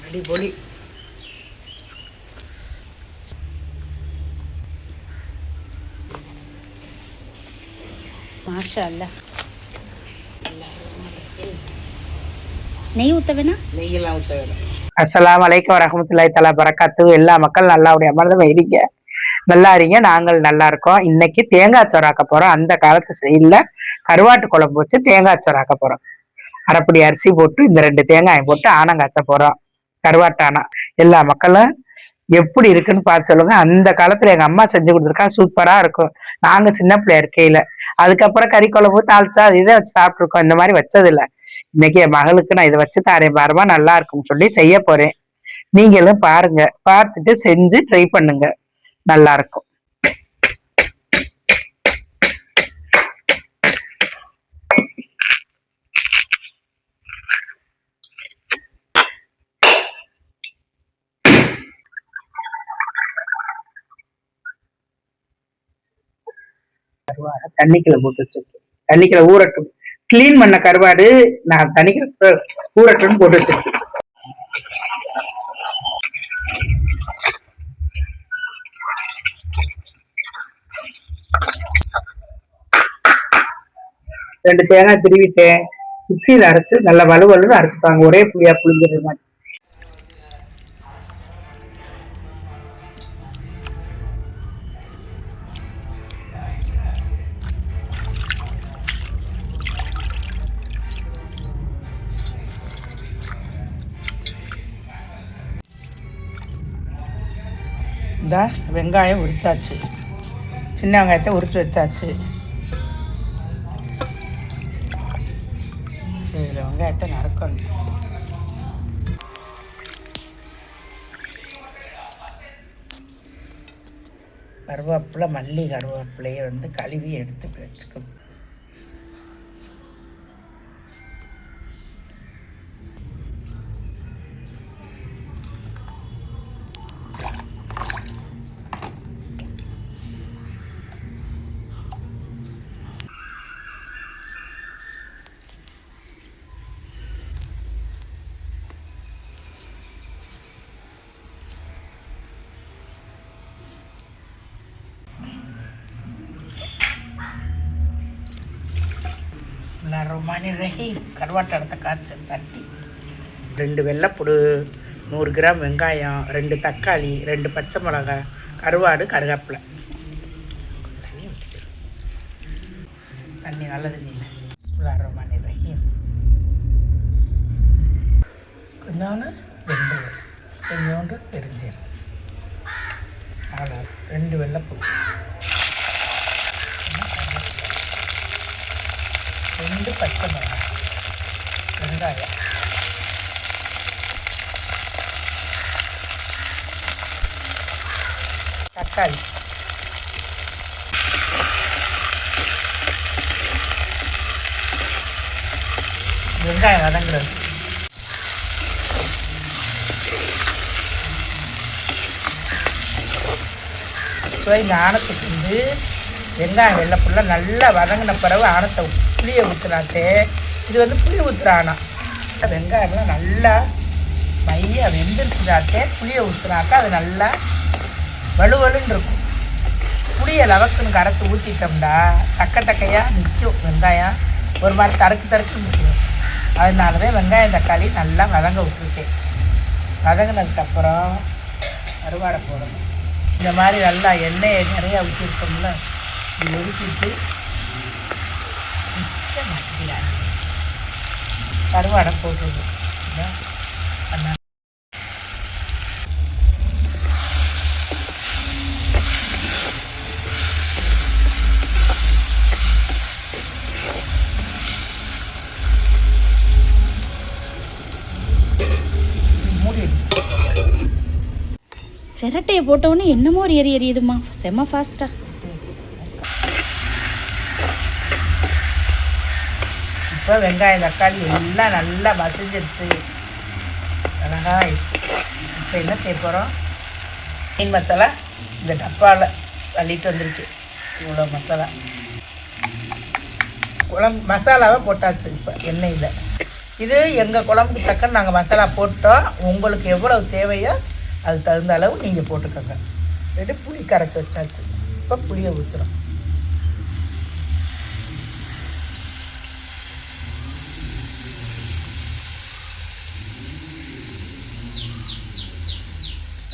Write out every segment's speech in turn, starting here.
அடிபொலி. மாஷா அல்லாஹ். நெய் ஊற்ற வேணாம், நெய்யெல்லாம் ஊற்ற வேணும். அஸ்ஸலாமு அலைக்கும் வரஹ்மத்துல்லாஹி தஆலா பரக்காத்துஹு. எல்லா மக்கள் நல்லாவுடைய அமர்ந்து வைரீங்க, நல்லா இருங்க. நாங்கள் நல்லா இருக்கோம். இன்னைக்கு தேங்காய் சோறாக்க போறோம். அந்த காலத்து ஸ்டைல்ல கருவாட்டு குழம்பு வச்சு தேங்காய் சோறாக்க போறோம். அரைப்படி அரிசி போட்டு இந்த 2 தேங்காயை போட்டு ஆனம் காய்ச்ச போறோம். கருவாட்டு ஆனம். எல்லா மக்களும் எப்படி இருக்குன்னு பார்த்து சொல்லுங்க. அந்த காலத்துல எங்க அம்மா செஞ்சு கொடுத்துருக்கா, சூப்பரா இருக்கும். நாங்க சின்ன பிள்ளையா இருக்கையில அதுக்கப்புறம் கறி குழம்பு தாளிச்சா அது இதை வச்சு சாப்பிட்டுருக்கோம். இந்த மாதிரி வச்சது இல்லை. இன்னைக்கு என் மகளுக்கு நான் இதை வச்சு தாரேன் பாருமா, நல்லா இருக்கும்னு சொல்லி செய்ய போறேன். நீங்களும் பாருங்க, பார்த்துட்டு செஞ்சு ட்ரை பண்ணுங்க, நல்லா இருக்கும். தண்ணிக்குள்ள போட்டு வச்சிருக்கேன். தண்ணிக்குள்ள ஊறட்டும். கிளீன் பண்ண கருவாடு நான் தண்ணிக்குள்ள ஊறட்டும்னு போட்டு வச்சிருக்கேன். ரெண்டு தேங்காய் திருவிட்டேன். மிக்சியில அரைச்சு நல்லா வலுவலுன்னு அரைச்சுப்பாங்க, ஒரே புளியா புளிஞ்சிருந்த மாதிரி. இந்த வெங்காயம் உரிச்சாச்சு, சின்ன வெங்காயத்தை உரிச்சு வச்சாச்சு. இதில் வெங்காயத்தை நறுக்கணும். கருவேப்பிலை, மல்லி கருவேப்பிலையை கழுவி எடுத்து வச்சுக்கணும். கருவாட்டை எடுத்த காய்ச்சல் சட்டி, 2 வெள்ளைப்புடு, 100 கிராம் வெங்காயம், 2 தக்காளி, 2 பச்சை மிளகாய், கருவாடு, கருவேப்பிலை. தண்ணி ஊற்றிக்கிறோம். தண்ணி நல்ல தண்ணி இல்லை. பிஸ்மில்லாஹிர்ரஹ்மானிர்ரஹீம். கொஞ்சோண்டு வெந்தயம், கொஞ்சோண்டு பெருஞ்சீரகம், அவ்வளோ. 2 வெள்ளைப்புடு, 2 பச்சை மிளகாய், வெங்காயம், தக்காளி, வெங்காயம் வதங்குறது. ஸோ இந்த ஆணத்துக்கு வெங்காயம் வெள்ளைப்புள்ள நல்லா வதங்கின பிறகு ஆணத்தை புளியை ஊற்றினாத்தே. இது புளி ஊற்றுற ஆணம். வெங்காயம்லாம் நல்லா மைய வெந்திருக்குதாத்தே புளியை ஊற்றினாக்கா அது நல்லா வலுவலுன்னு இருக்கும். புளியை லவக்குன்னு கரைச்சி ஊற்றிட்டோம்னா தக்கையாக நிற்கும். வெங்காயம் ஒரு மாதிரி தருக்கு நிற்கும். அதனால தான் வெங்காயம் தக்காளி நல்லா வதங்க விட்டுருக்கேன். வதங்கினதுக்கப்புறம் கருவாடை போடணும். இந்த மாதிரி நல்லா எண்ணெயை நிறையா ஊற்றிருக்கோம்ல, இது ஒதுக்கிட்டு கருவாடை போட்டுருது. சிரட்டையை போட்டவுடனே என்னமோ ஒரு எரியுதுமா, செம்ம ஃபாஸ்டா. இப்போ வெங்காயம் தக்காளி எல்லாம் நல்லா மசிஞ்சிருச்சு. அழகா இப்போ என்ன செய்ய போகிறோம், மீன் மசாலா இந்த டப்பாவில் அள்ளிட்டு வந்துருக்கு. இவ்வளோ மசாலா குழம்பு மசாலாவை போட்டாச்சு. இப்போ எண்ணெயில் இது எங்கள் குழம்புக்கு தக்க நாங்கள் மசாலா போட்டோம். உங்களுக்கு எவ்வளவு தேவையோ அதுக்கு தகுந்த அளவு நீங்கள் போட்டுக்கோங்க. ரெண்டு புளி கரைச்சி வச்சாச்சு. இப்போ புளியை ஊற்றுறோம்.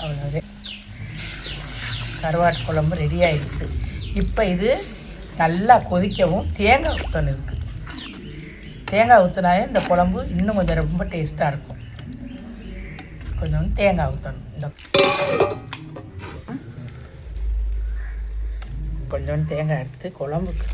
அவ்வளோதே, கருவாட்டு குழம்பு ரெடி ஆகிடுச்சு. இப்போ இது நல்லா கொதிக்கவும் தேங்காய் ஊற்றணும். இருக்குது தேங்காய் ஊற்றினாலே இந்த குழம்பு இன்னும் கொஞ்சம் ரொம்ப டேஸ்ட்டாக இருக்கும். கொஞ்சம் தேங்காய் ஊற்றணும். இந்த கொஞ்சோண்டு தேங்காய் எடுத்து குழம்புக்கு,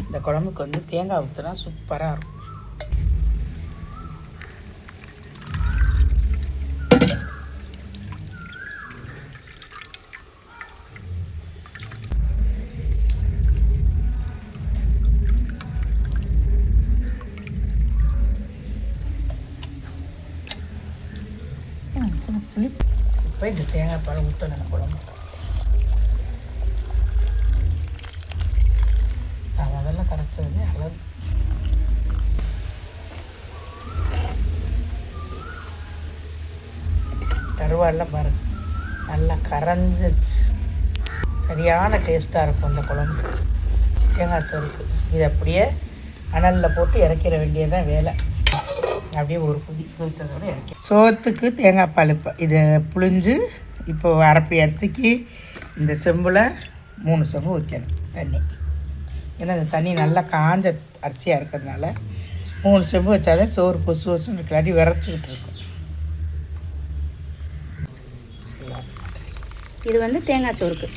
இந்த குழம்புக்கு வந்து தேங்காய் ஊற்றினா சூப்பராக இருக்கும். புளி இப்போ இந்த தேங்காய் பால் ஊற்றணும் குழம்பு. அதெல்லாம் கரைச்சது அளவு. கருவாடெலாம் பாருங்க நல்லா கரைஞ்சிருச்சு. சரியான டேஸ்ட்டாக இருக்கும் இந்த குழம்பு தேங்காய் சோறுக்கு. இது அப்படியே அனலில் போட்டு இறக்கிற வேண்டியதான் வேலை. அப்படியே ஒரு கொதித்ததோடு இறக்கி சோத்துக்கு தேங்காய் பால். இப்போ இதை புழிஞ்சு இப்போ அரைப்பி அரிசிக்கு இந்த செம்பில் 3 செம்பு வைக்கணும் தண்ணி. ஏன்னா இந்த தண்ணி நல்லா காஞ்ச அரிசியாக இருக்கிறதுனால 3 செம்பு வச்சாதான் சோறு பொசு பொசுன்னு இருக்கலாட்டி விரைச்சிக்கிட்டு இருக்கும். இது வந்து தேங்காய் சோறுக்கு.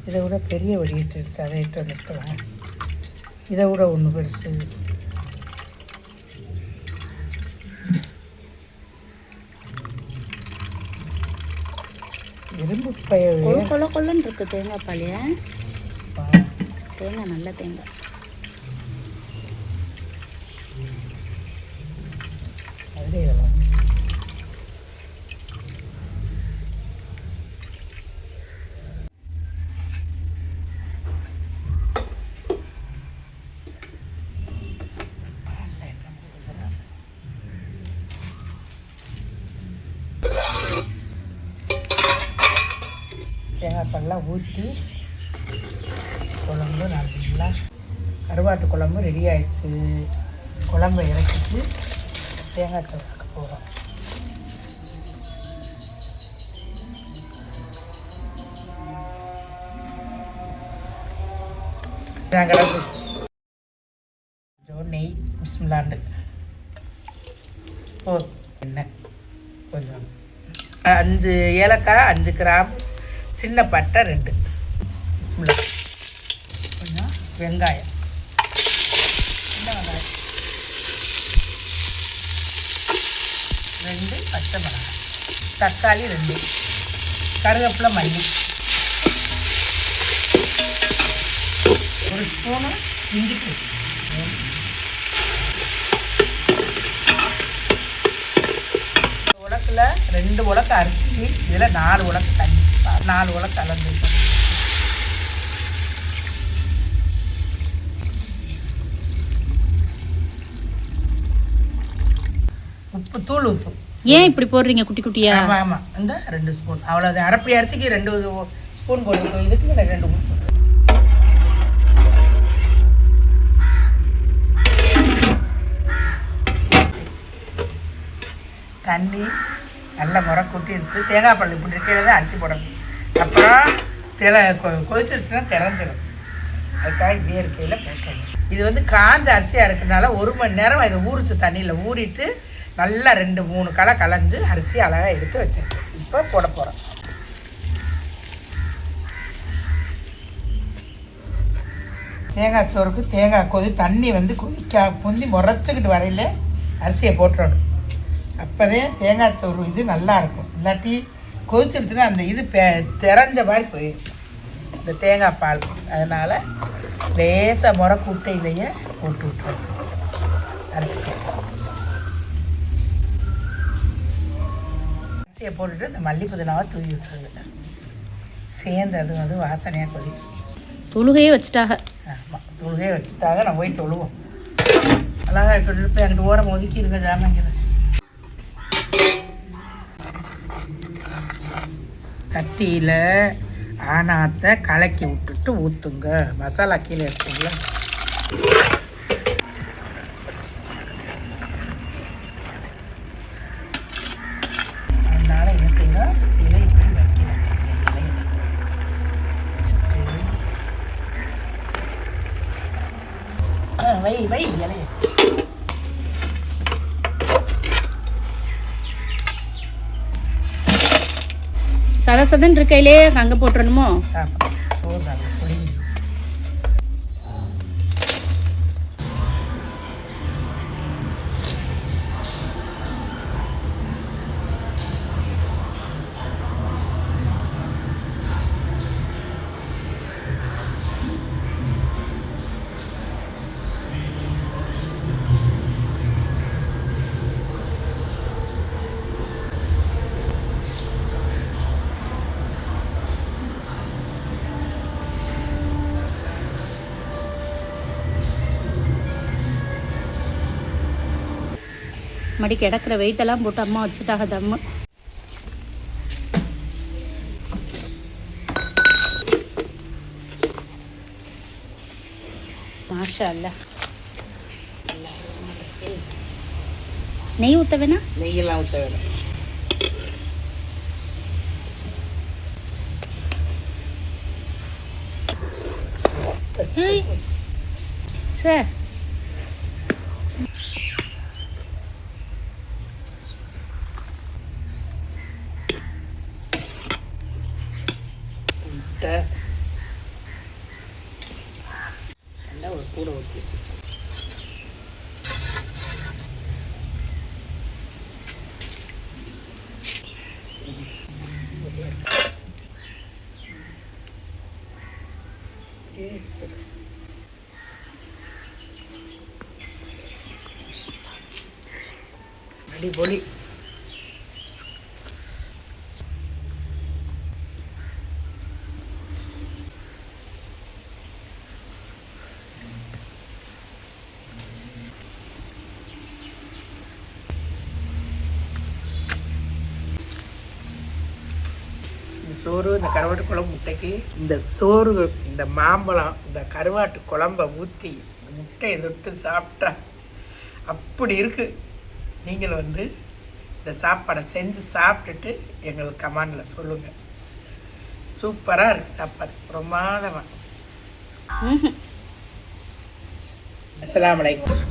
இதை விட பெரிய வடிகிட்டு எடுத்து அதை இட்டு வந்துருக்கலாம். இதை விட ஒன்று பெருசு. இரும்பு பயிர் கொல்லன்னு இருக்கு தேங்காய் பாலிய. தேங்காய் நல்ல தேங்காய். அதே தேங்காய் பால்லாம் ஊற்றி குழம்பு நல்லா கருவாட்டு குழம்பு ரெடி ஆயிடுச்சு. குழம்பை இறக்கிட்டு தேங்காய் சோறுக்கு போகிறோம். நாங்கள் கொஞ்சம் நெய் பிஸ்மில்லாண்டு எண்ணெய் கொஞ்சம் 5 ஏலக்காய், 5 கிராம், சின்ன பட்டை 2, கொஞ்சம் வெங்காயம், சின்ன வெங்காயம் 2 பச்சை மிளகாய், தக்காளி 2, கருவேப்பிலை, மல்லி 1 ஸ்பூனு இஞ்சி பூண்டு, உலக்கில் 2 உலக்கு அரிசி, இதில் 4 உலக்கு தண்ணி, 4 உலக்கு கலந்து உப்பு, தூள் உப்பு. ஏன் இப்படி போடுறீங்க குட்டி குட்டியா? ஆமாம் ஆமாம், இந்த 2 ஸ்பூன் அவ்வளோதான். அரைப்படி அரிசிக்கு 2 ஸ்பூன் போட்டுருக்கோம். இதுக்கு 2 ஸ்பூன். தண்ணி நல்லா முறை கொட்டிடுச்சு. தேங்காய் பால் இப்படி இருக்கிறத தான் அரிசி போடணும். அப்புறம் கொதிச்சிருச்சுன்னா திறந்துடும். அதுக்காக இப்படியே இருக்கையில் போட்டணும். இது வந்து காஞ்ச அரிசியாக இருக்கிறதுனால 1 மணி நேரம் இதை ஊறிச்சு. தண்ணியில் ஊறிட்டு நல்லா 2-3 களை களைஞ்சு அரிசி அழகாக எடுத்து வச்சிருக்கேன். இப்போ போட போகிறோம். தேங்காய் சோறுக்கு தேங்காய் தண்ணி வந்து பொந்தி முறைச்சிக்கிட்டு வரையில் அரிசியை போட்டுறணும். அப்போதே தேங்காய் சோறு இது நல்லாயிருக்கும். இல்லாட்டி கொதிச்சிருச்சுன்னா அந்த இது திறஞ்ச மாதிரி போயிடும் இந்த தேங்காய் பால். அதனால் லேசாக முறை கூட்டையிலேயே போட்டு விட்டுறணும் அரிசிக்கு. அரிசியை போட்டுட்டு இந்த மல்லி புதினாவை தூவி விட்டுருங்க. சேர்ந்து அது வாசனையாக கொதிக்கும். தொழுகையே வச்சுட்டாக. ஆமாம், தொழுகையே வச்சுட்டாக. நான் போய் தொழுவோம். அழகாக இருக்கட்டும். போய் அங்கிட்டு ஓரம் ஒதுக்கிடுங்க ஜாமான்கிற. சட்டியில் ஆனாத்தை கலக்கி விட்டுட்டு ஊற்றுங்க. மசாலா கீழே இருக்குங்களா. அதனால் என்ன செய்யணும், இலை இப்படி வைக்கணும். இலையில வச்சுட்டு வை வை இலைய. சதசதன் இருக்கையிலே அங்கே போட்டுறணுமோ? ஆமாம், சோறு நல்லா பொழிஞ்சு. மடி கிடக்கிற வெயிட்டெல்லாம் போட்டு அம்மா வச்சுட்டாக தம்மு. மாஷா அல்ல. நெய் ஊற்ற வேணா? நெய்யெல்லாம் ஊற்ற வேணும். சார் நல்லா ஒரு கூட ஊற்றி வச்சுட்டு அடிபொலி. சோறு, இந்த கருவாட்டு குழம்பு முட்டைக்கு, இந்த சோறு, இந்த மாம்பழம், இந்த கருவாட்டு குழம்பை ஊற்றி இந்த முட்டையை தொட்டு சாப்பிட்டா அப்படி இருக்குது. நீங்கள் இந்த சாப்பாடை செஞ்சு சாப்பிட்டுட்டு எங்களுக்கு கமெண்டில் சொல்லுங்கள். சூப்பராக இருக்குது சாப்பாடு, பிரமாதமாக. அஸ்ஸலாமு அலைக்கும்.